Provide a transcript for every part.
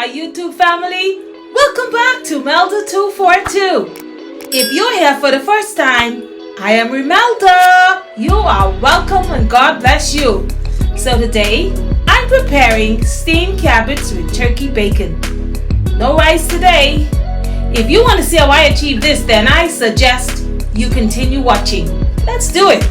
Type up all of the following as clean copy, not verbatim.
my YouTube family. Welcome back to Melda 242. If you're here for the first time, I am Melda. You are welcome and God bless you. So today, I'm preparing steamed cabbage with turkey bacon. No rice today. If you want to see how I achieve this, then I suggest you continue watching. Let's do it.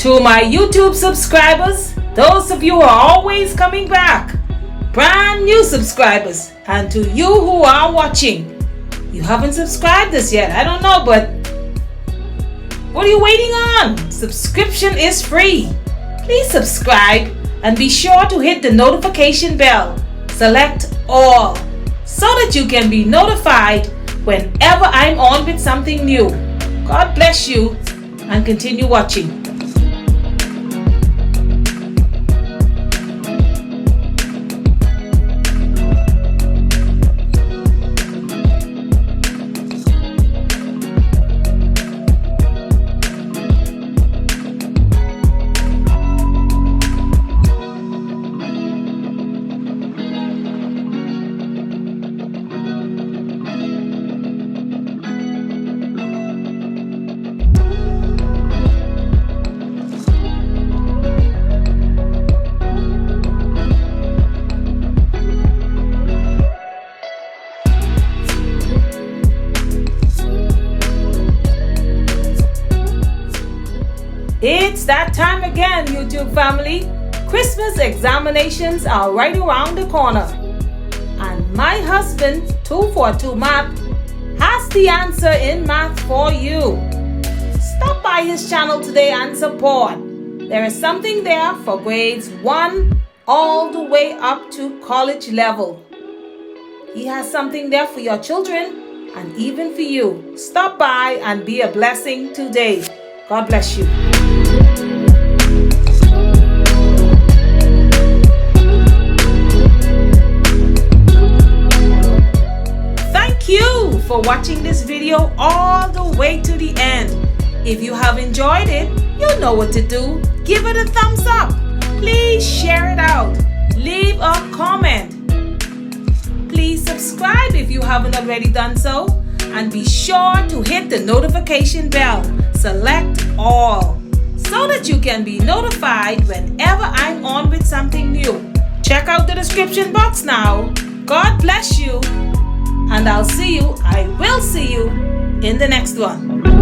To my YouTube subscribers, those of you who are always coming back, brand new subscribers, and to you who are watching, you haven't subscribed this yet, I don't know, but what are you waiting on? Subscription is free. Please subscribe and be sure to hit the notification bell. Select all so that you can be notified whenever I'm on with something new. God bless you and continue watching. It's that time again, YouTube family. Christmas examinations are right around the corner. And my husband, 242 Math, has the answer in math for you. Stop by his channel today and support. There is something there for grades 1 all the way up to college level. He has something there for your children and even for you. Stop by and be a blessing today. God bless you. Thank you for watching this video all the way to the end. If you have enjoyed it, you know what to do. Give it a thumbs up. Please share it out. Leave a comment. Please subscribe if you haven't already done so. And be sure to hit the notification bell. Select all so that you can be notified whenever I'm on with something new. Check out the description box now. God bless you, and I will see you in the next one.